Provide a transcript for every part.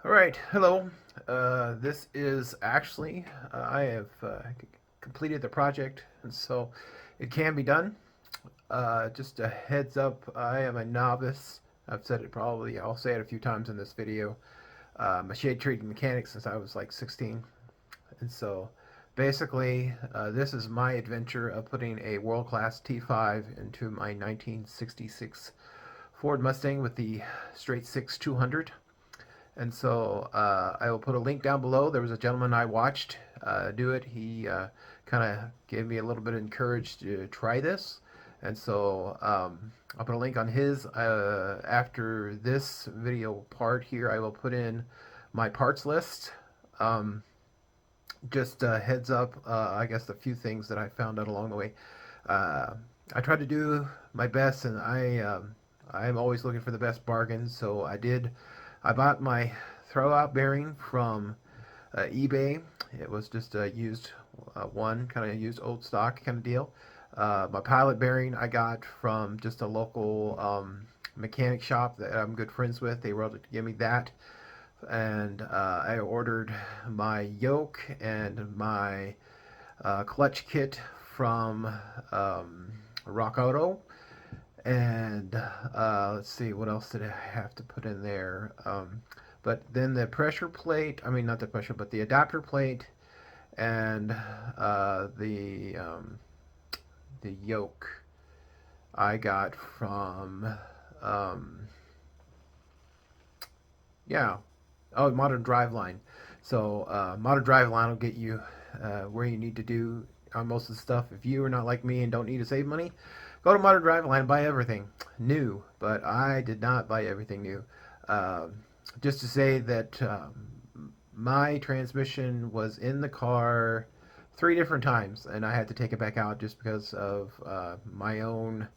All right, hello. This is actually, I have completed the project, and so it can be done. Just a heads up, I am a novice. I've said it probably, I'll say it a few times in this video. I'm a shade treating mechanic since I was like 16. And so basically, this is my adventure of putting a world-class T5 into my 1966 Ford Mustang with the Stight SIX 200. And so I will put a link down below. There was a gentleman I watched do it. He kind of gave me a little bit of encourage to try this. And so I'll put a link on his. After this video part here, I will put in my parts list. Um, just heads up, I guess a few things that I found out along the way. Uh, I tried to do my best, and I'm always looking for the best bargains. So I bought my throwout bearing from eBay. It was just a used one, kind of used old stock kind of deal. My pilot bearing I got from just a local mechanic shop that I'm good friends with. They were able to give me that. And I ordered my yoke and my clutch kit from Rock Auto. And let's see, what else did I have to put in there? But then the pressure plate, I mean, not the pressure, but the adapter plate and the yoke I got from, um, yeah, oh, Modern Driveline. So Modern Driveline will get you where you need to do on most of the stuff. If you are not like me and don't need to save money, go to Modern Driveline and buy everything new. But I did not buy everything new. Uh, just to say that my transmission was in the car three different times, and I had to take it back out just because of my own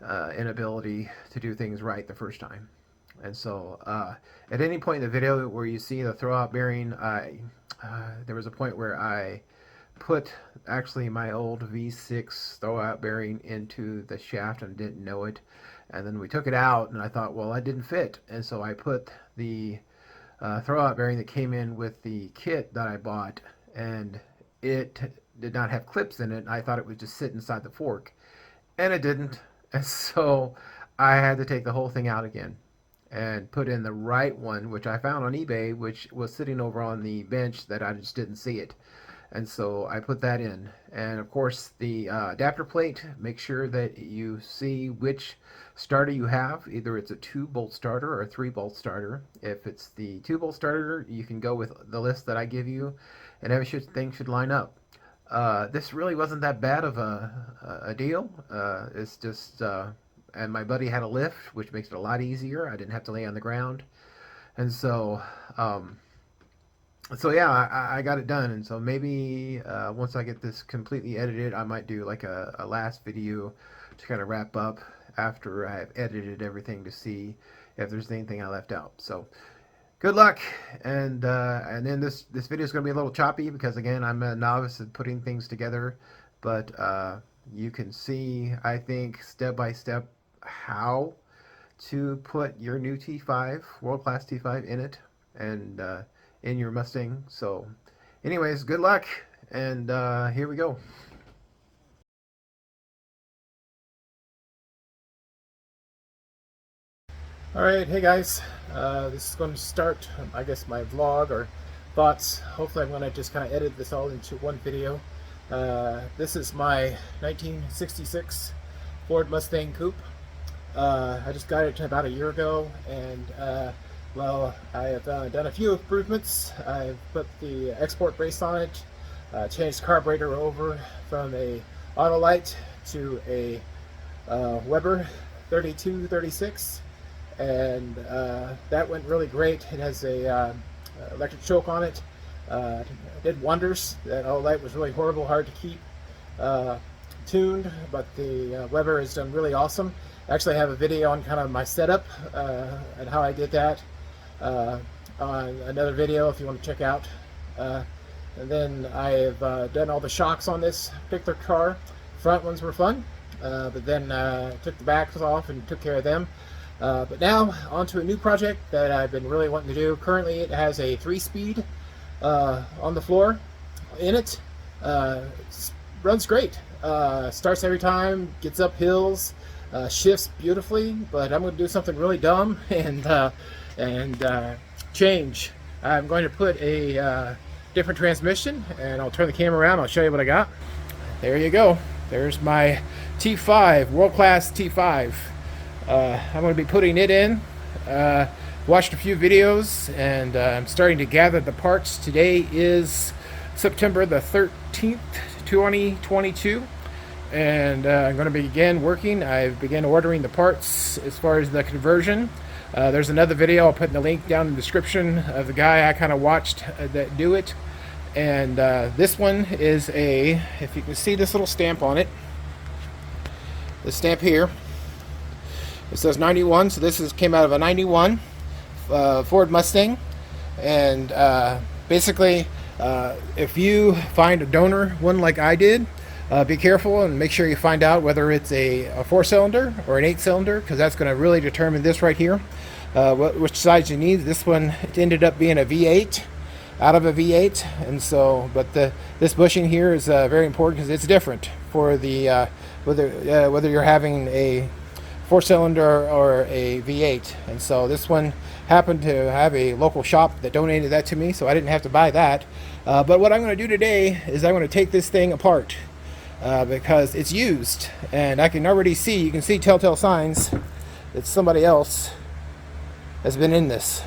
inability to do things right the first time. And so, at any point in the video where you see the throwout bearing, there was a point where I put actually my old V6 throwout bearing into the shaft and didn't know it. And then we took it out, and I thought, well, I didn't fit. And so I put the throwout bearing that came in with the kit that I bought, and it did not have clips in it. I thought it would just sit inside the fork, and it didn't. And so I had to take the whole thing out again and put in the right one, which I found on eBay, which was sitting over on the bench that I just didn't see it. And so I put that in. And of course, the adapter plate, make sure that you see which starter you have. Either it's a 2-bolt starter or a 3-bolt starter. If it's the 2-bolt starter, you can go with the list that I give you, and everything should line up. This really wasn't that bad of a deal. It's just, and my buddy had a lift, which makes it a lot easier. I didn't have to lay on the ground. And so, yeah, I got it done. And so maybe once I get this completely edited, I might do like a last video to kind of wrap up after I've edited everything to see if there's anything I left out. So good luck, and then this video is going to be a little choppy because again I'm a novice at putting things together, but you can see, I think, step by step how to put your new T5, world-class T5, in it and in your Mustang. So anyways, good luck, and here we go. Alright, hey guys, this is going to start, I guess, my vlog or thoughts. Hopefully I'm going to just kind of edit this all into one video. This is my 1966 Ford Mustang Coupe. I just got it about a year ago, and well, I have done a few improvements. I've put the export brace on it, changed the carburetor over from a Autolite to a Weber 3236. And that went really great. It has a electric choke on it. Did wonders. That Autolite was really horrible, hard to keep tuned, but the Weber has done really awesome. Actually, I have a video on kind of my setup and how I did that on another video if you want to check out. And then I have done all the shocks on this particular car. Front ones were fun, but then took the backs off and took care of them. But now onto a new project that I've been really wanting to do. Currently it has a 3-speed on the floor in it. Runs great. Starts every time, gets up hills, shifts beautifully. But I'm going to do something really dumb and change. I'm going to put a different transmission, and I'll turn the camera around. I'll show you what I got. There you go. There's my T5, world-class T5. I'm going to be putting it in. Watched a few videos, and I'm starting to gather the parts. Today is September the 13th, 2022, and I'm going to begin working. I've begun ordering the parts as far as the conversion. There's another video I'll put in the link down in the description of the guy I kind of watched that do it. And this one is a, if you can see this little stamp on it, the stamp here, it says 91, so this came out of a 91 Ford Mustang. And basically, if you find a donor one like I did, be careful and make sure you find out whether it's a 4-cylinder or an 8-cylinder, because that's going to really determine this right here, which size you need. This one, it ended up being a V8, out of a V8, and so, but this bushing here is very important because it's different for the whether you're having a 4-cylinder or a V8. And so this one happened to have a local shop that donated that to me, so I didn't have to buy that. But what I'm going to do today is I'm going to take this thing apart because it's used, and I can already see, you can see telltale signs that somebody else has been in this.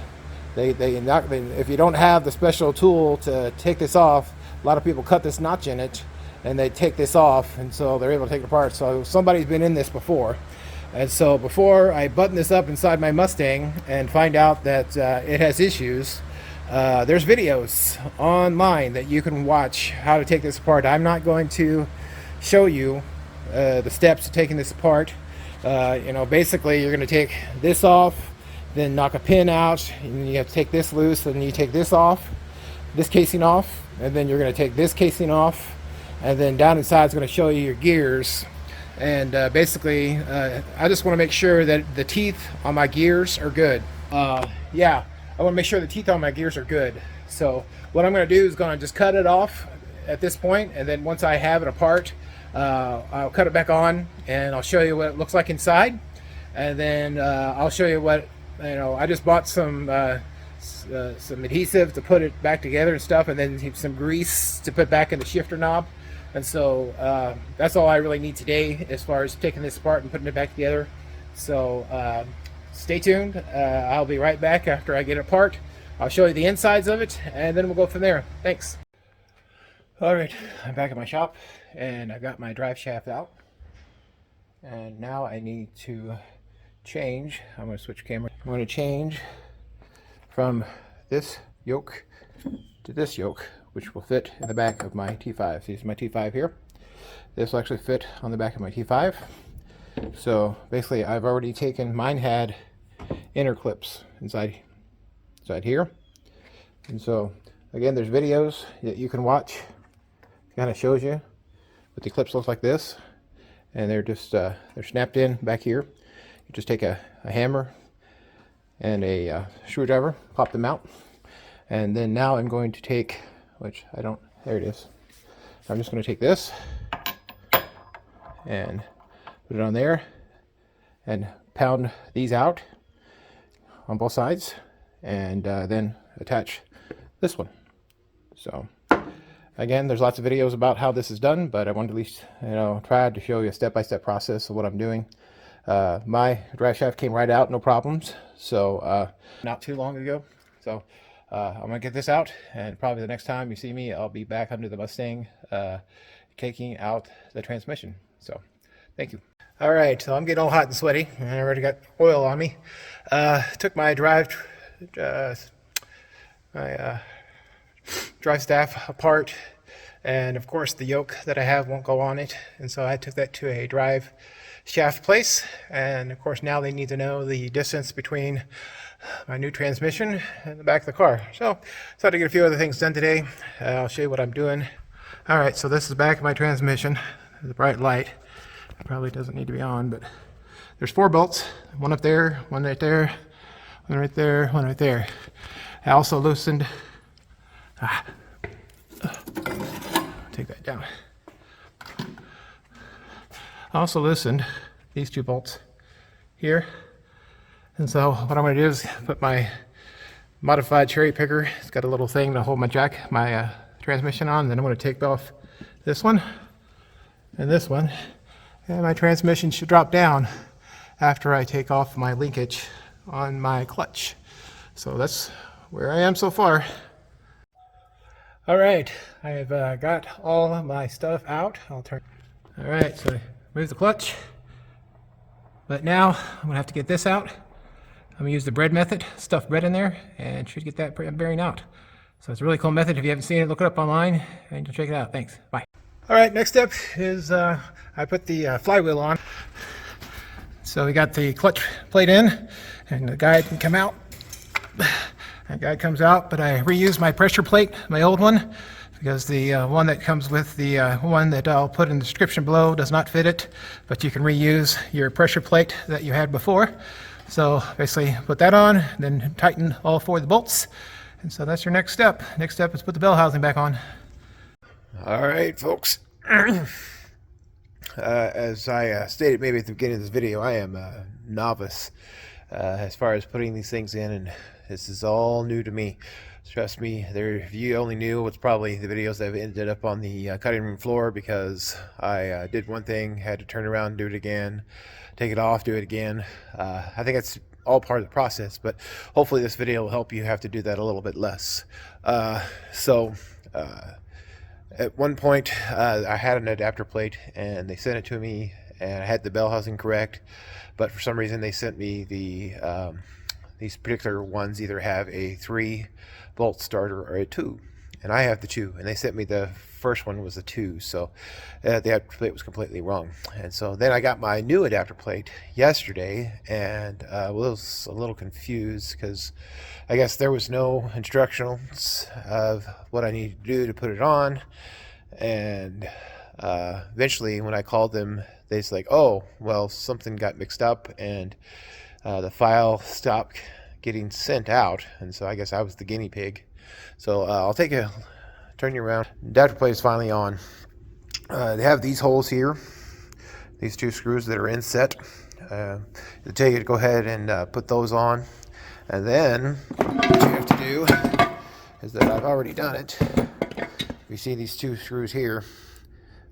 If you don't have the special tool to take this off, a lot of people cut this notch in it and they take this off, and so they're able to take it apart. So somebody's been in this before. And so before I button this up inside my Mustang and find out that it has issues, there's videos online that you can watch how to take this apart. I'm not going to show you the steps to taking this apart. Basically you're going to take this off, then knock a pin out, and you have to take this loose, and you take this off, this casing off, and then you're going to take this casing off, and then down inside is going to show you your gears. And basically I just want to make sure that the teeth on my gears are good. I want to make sure the teeth on my gears are good. So what I'm going to do is going to just cut it off at this point, and then once I have it apart, I'll cut it back on, and I'll show you what it looks like inside, and then I'll show you what, I just bought some adhesive to put it back together and stuff, and then some grease to put back in the shifter knob. And so that's all I really need today as far as taking this apart and putting it back together. So stay tuned. I'll be right back after I get it apart. I'll show you the insides of it, and then we'll go from there. Thanks. All right, I'm back at my shop, and I've got my drive shaft out. And now I need to change. I'm going to switch camera. I'm going to change from this yoke to this yoke, which will fit in the back of my T5. See, this is my T5 here. This will actually fit on the back of my T5. So basically I've already taken, mine had inner clips inside here. And so again, there's videos that you can watch. It kind of shows you what the clips look like this. And they're just, they're snapped in back here. You just take a hammer and a screwdriver, pop them out. And then now I'm going to take, which I don't, there it is. I'm just going to take this and put it on there and pound these out on both sides, and then attach this one. So again, there's lots of videos about how this is done, but I wanted to at least, try to show you a step-by-step process of what I'm doing. My drive shaft came right out, no problems. So not too long ago. So I'm gonna get this out, and probably the next time you see me, I'll be back under the Mustang taking out the transmission. So thank you. All right, so I'm getting all hot and sweaty, and I already got oil on me. Took my drive staff apart, and of course the yoke that I have won't go on it, and so I took that to a drive shaft place. And of course now they need to know the distance between my new transmission and the back of the car. So I had to get a few other things done today. I'll show you what I'm doing. All right, so this is the back of my transmission. The bright light, it probably doesn't need to be on, but there's 4 bolts, one up there, one right there, one right there, one right there. I also loosened, take that down. I also loosened these 2 bolts here. And so what I'm going to do is put my modified cherry picker. It's got a little thing to hold my transmission on. Then I'm going to take off this one and this one. And my transmission should drop down after I take off my linkage on my clutch. So that's where I am so far. All right, I have got all of my stuff out. All right, so move the clutch. But now I'm gonna have to get this out. I'm gonna use the bread method, stuff bread in there, and should get that bearing out. So it's a really cool method. If you haven't seen it, look it up online and check it out. Thanks, bye. All right, next step is I put the flywheel on. So we got the clutch plate in, and the guide can come out. That guide comes out, but I reused my pressure plate, my old one, because the one that comes with the one that I'll put in the description below does not fit it, but you can reuse your pressure plate that you had before. So basically put that on, then tighten all 4 of the bolts. And so that's your next step. Next step is put the bell housing back on. All right, folks. As I stated maybe at the beginning of this video, I am a novice as far as putting these things in, and this is all new to me. Trust me, if you only knew what's probably the videos that have ended up on the cutting room floor, because I did one thing, had to turn around, do it again, take it off, do it again. I think it's all part of the process, but hopefully this video will help you have to do that a little bit less. At one point, I had an adapter plate, and they sent it to me, and I had the bell housing correct, but for some reason they sent me these particular ones either have a 3-bolt starter or a 2, and I have the 2, and they sent me the first one was a 2, so the adapter plate was completely wrong. And so then I got my new adapter plate yesterday, and was a little confused because I guess there was no instructions of what I need to do to put it on. And eventually when I called them, they said like, oh, well, something got mixed up, and the file stopped getting sent out, and so I guess I was the guinea pig. So I'll turn you around. Adapter plate is finally on. They have these holes here, these 2 screws that are inset. They tell you to go ahead and put those on, and then what you have to do is that I've already done it. You see these 2 screws here,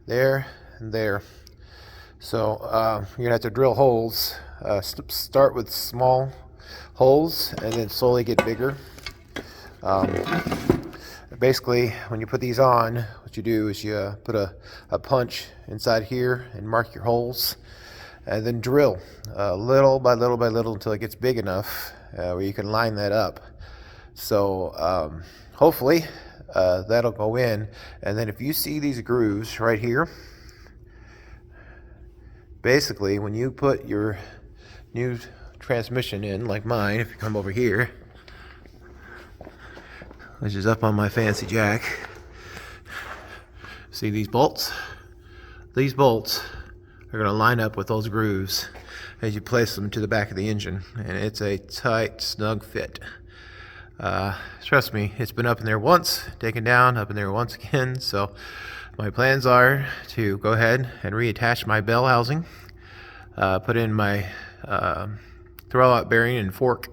there and there. So you're gonna have to drill holes. Start with small holes and then slowly get bigger. Basically, when you put these on, what you do is you put a punch inside here and mark your holes, and then drill little by little by little until it gets big enough where you can line that up. So hopefully that'll go in. And then if you see these grooves right here, basically when you put your new transmission in, like mine, if you come over here, which is up on my fancy jack, see these bolts? These bolts are going to line up with those grooves as you place them to the back of the engine, and it's a tight, snug fit. Trust me, it's been up in there once, taken down, up in there once again. So my plans are to go ahead and reattach my bell housing, put in my throwout bearing and fork,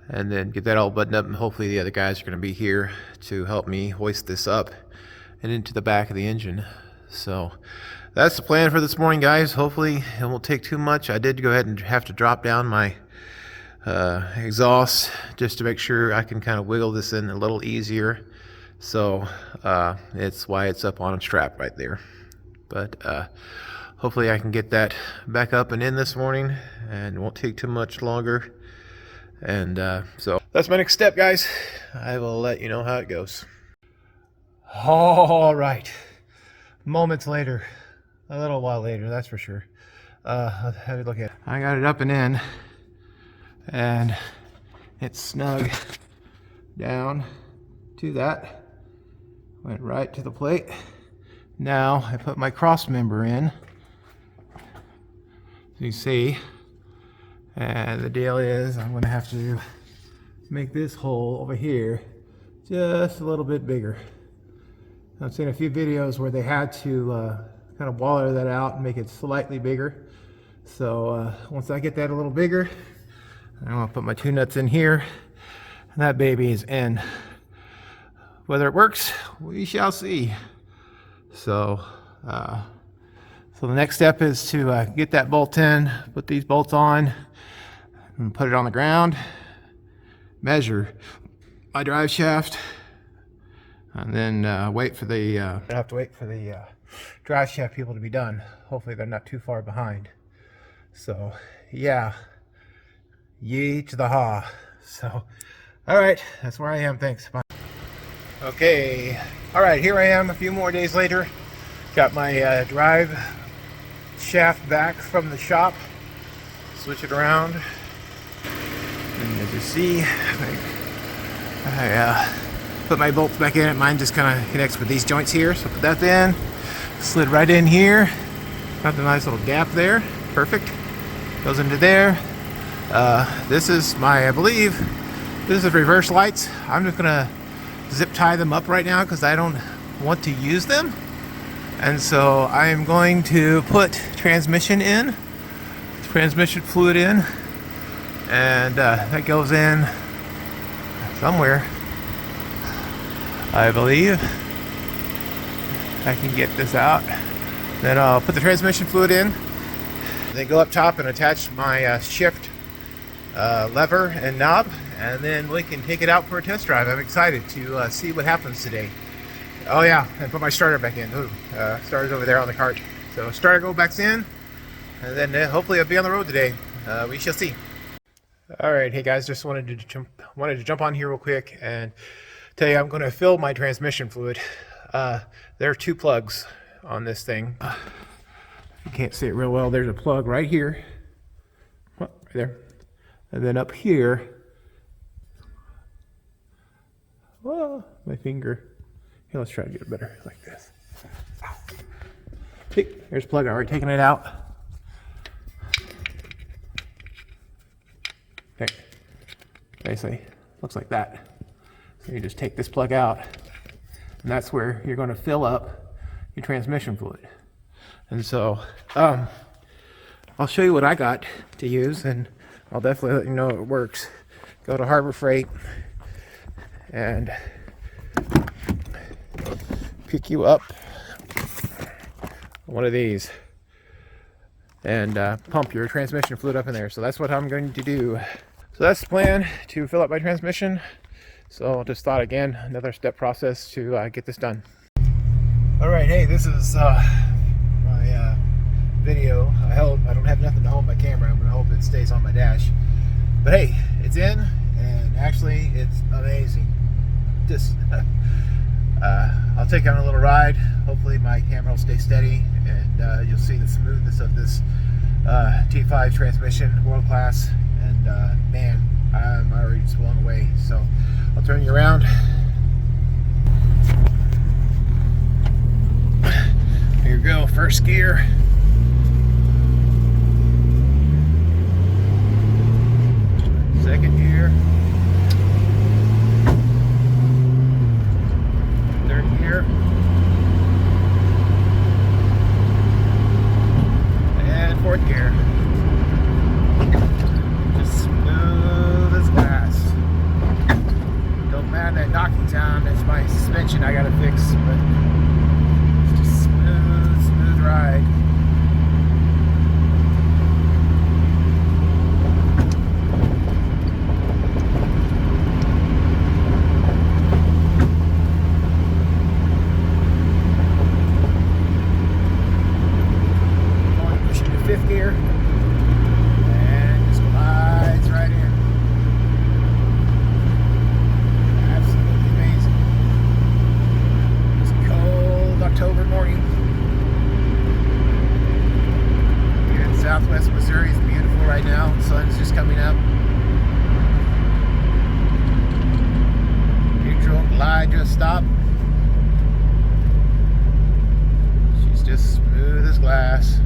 and then get that all buttoned up, and hopefully the other guys are going to be here to help me hoist this up and into the back of the engine. So that's the plan for this morning, guys. Hopefully it won't take too much. I did go ahead and have to drop down my exhaust just to make sure I can kind of wiggle this in a little easier. So it's why it's up on a strap right there. But hopefully I can get that back up and in this morning, and it won't take too much longer. And so that's my next step, guys. I will let you know how it goes. All right, moments later, a little while later, that's for sure. Let's have a look at it. I got it up and in, and it's snug down to that, went right to the plate. Now I put my cross member in you see. And the deal is I'm going to have to make this hole over here just a little bit bigger. I've seen a few videos where they had to kind of waller that out and make it slightly bigger. So once I get that a little bigger, I'm going to put my two nuts in here, and that baby is in. Whether it works, we shall see. So the next step is to get that bolt in, put these bolts on, and put it on the ground, measure my drive shaft, and then wait for the I have to wait for the drive shaft people to be done. Hopefully they're not too far behind. So yeah, yee to the ha. So all right, that's where I am. Thanks. Bye. Okay, all right, here I am a few more days later. Got my drive shaft back from the shop. Switch it around, and as you see, I put my bolts back in it. Mine just kind of connects with these joints here, so put that in. Slid right in here. Got the nice little gap there. Perfect. Goes into there. This is my, I believe, this is reverse lights. I'm just gonna zip tie them up right now because I don't want to use them. And so I am going to put transmission in, transmission fluid in, and that goes in somewhere, I believe. I can get this out. Then I'll put the transmission fluid in, then go up top and attach my shift lever and knob, and then we can take it out for a test drive. I'm excited to see what happens today. Oh yeah, and put my starter back in. Ooh, starter's over there on the cart. So starter go back in, and then hopefully I'll be on the road today. We shall see. All right, hey guys, just wanted to jump on here real quick and tell you I'm going to fill my transmission fluid. There are two plugs on this thing. You can't see it real well. There's a plug right here, right there, and then up here. Oh, my finger. Here, let's try to get it better like this. See, there's a plug. I've already taken it out. Okay, basically looks like that. So you just take this plug out, and that's where you're going to fill up your transmission fluid. And so I'll show you what I got to use, and I'll definitely let you know it works. Go to Harbor Freight and pick you up one of these and pump your transmission fluid up in there. So that's what I'm going to do. So that's the plan, to fill up my transmission. So just thought, again, another step process to get this done. All right, hey, this is my video. I don't have nothing to hold my camera. I'm gonna hope it stays on my dash. But hey, it's in, and actually it's amazing. Just I'll take you on a little ride. Hopefully my camera will stay steady, and you'll see the smoothness of this T5 transmission, world class. And man, I'm already just blown away. So I'll turn you around. Here we go, first gear. Second gear. Third gear. And fourth gear. Just smooth as glass. Don't mind that knocking sound. That's my suspension I gotta fix, but it's just smooth ride. Fifth gear, and just glides right in. Absolutely amazing. This cold October morning here in southwest Missouri. Is beautiful right now. The sun's just coming up. Neutral, glide, just stop. She's just smooth as glass.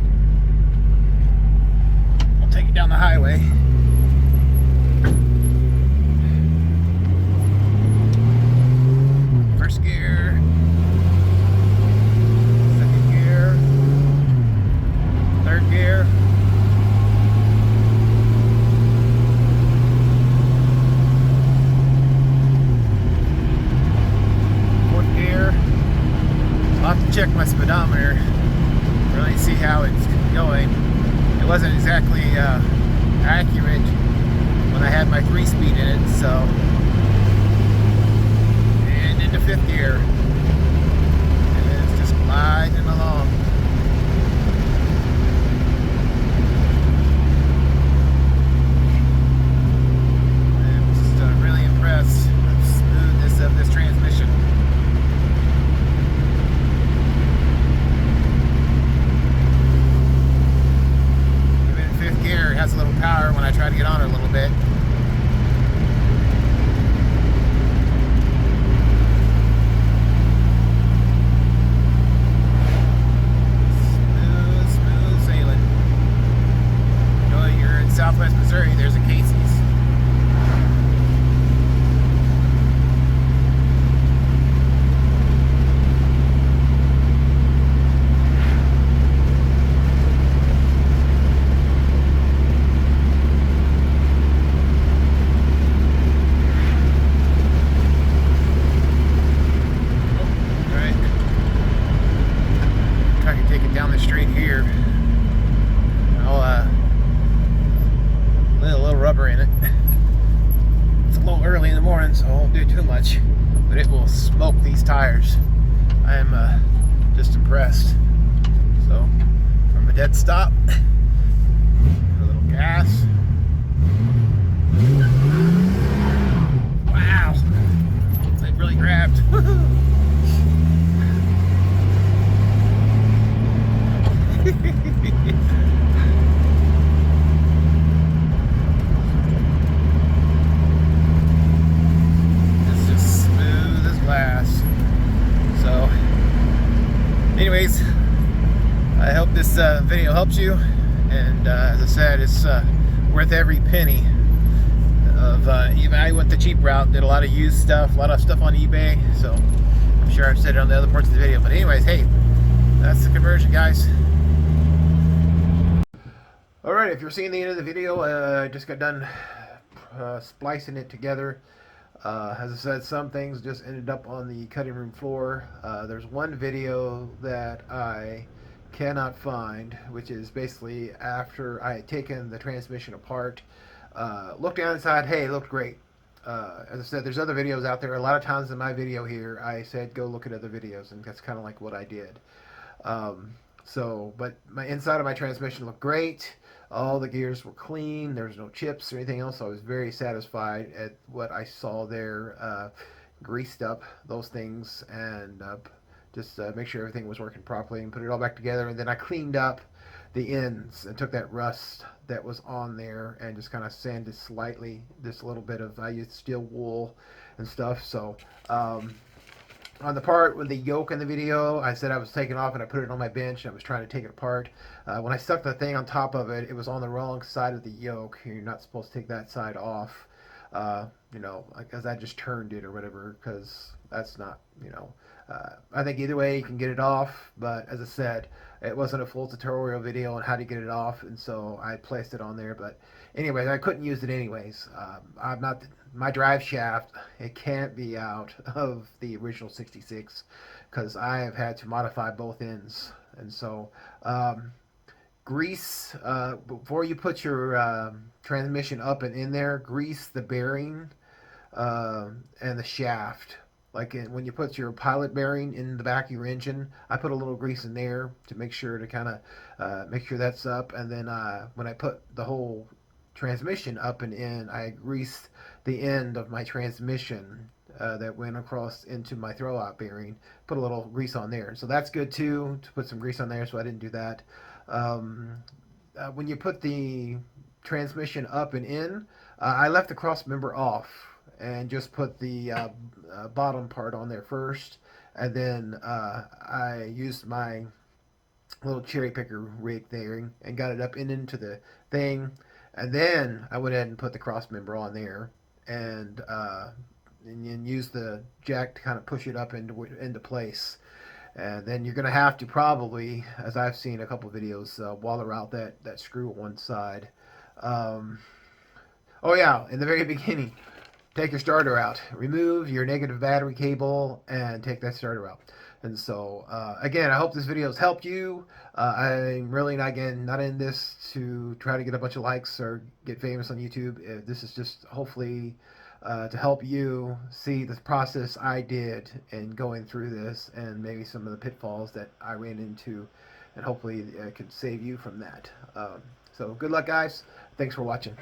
check my speedometer, really see how it's going. It wasn't exactly accurate when I had my 3-speed in it, so. And into 5th gear, and it's just gliding along. I'm just really impressed with the smoothness of this transmission. Gear, it has a little power when I try to get on it a little bit. Smooth sailing. You know, you're in Southwest Missouri, there's a Casey's. Down the street here. I'll lay a little rubber in it. It's a little early in the morning, so I won't do too much, but it will smoke these tires. I am just impressed. So from a dead stop, a little gas. Wow, it really grabbed. It's just smooth as glass. So anyways, I hope this video helps you, and as I said, it's worth every penny of even I went the cheap route, did a lot of used stuff, a lot of stuff on eBay, so I'm sure I've said it on the other parts of the video, but anyways, hey, that's the conversion, guys. Alright, if you're seeing the end of the video, I just got done splicing it together. As I said, some things just ended up on the cutting room floor. There's one video that I cannot find, which is basically after I had taken the transmission apart. Looked down inside, hey, it looked great. As I said, there's other videos out there. A lot of times in my video here, I said go look at other videos, and that's kind of like what I did. But my inside of my transmission looked great. All the gears were clean. There was no chips or anything else. So I was very satisfied at what I saw there. Greased up those things and just make sure everything was working properly and put it all back together. And then I cleaned up the ends and took that rust that was on there and just kind of sanded slightly. Just a little bit of, I used steel wool and stuff. So on the part with the yoke in the video, I said I was taking off and I put it on my bench and I was trying to take it apart. When I stuck the thing on top of it, it was on the wrong side of the yoke. You're not supposed to take that side off, because I just turned it or whatever, because that's not, I think either way you can get it off, but as I said, it wasn't a full tutorial video on how to get it off, and so I placed it on there. But anyways, I couldn't use it anyways. I'm not... My drive shaft, it can't be out of the original 66 because I have had to modify both ends. And so grease, before you put your transmission up and in there, grease the bearing and the shaft. Like when you put your pilot bearing in the back of your engine, I put a little grease in there to make sure to kind of make sure that's up. And then when I put the whole transmission up and in, I greased the end of my transmission that went across into my throwout bearing, put a little grease on there. So that's good too, to put some grease on there, so I didn't do that. When you put the transmission up and in, I left the crossmember off and just put the bottom part on there first, and then I used my little cherry picker rig there and got it up into the thing, and then I went ahead and put the crossmember on there and use the jack to kind of push it up into place. And then you're going to have to probably, as I've seen a couple of videos, waller out that screw on one side. Oh yeah, in the very beginning, take your starter out. Remove your negative battery cable and take that starter out. And so, again, I hope this video has helped you. I'm really not in this to try to get a bunch of likes or get famous on YouTube. This is just hopefully to help you see the process I did in going through this, and maybe some of the pitfalls that I ran into, and hopefully it could save you from that. So good luck, guys. Thanks for watching.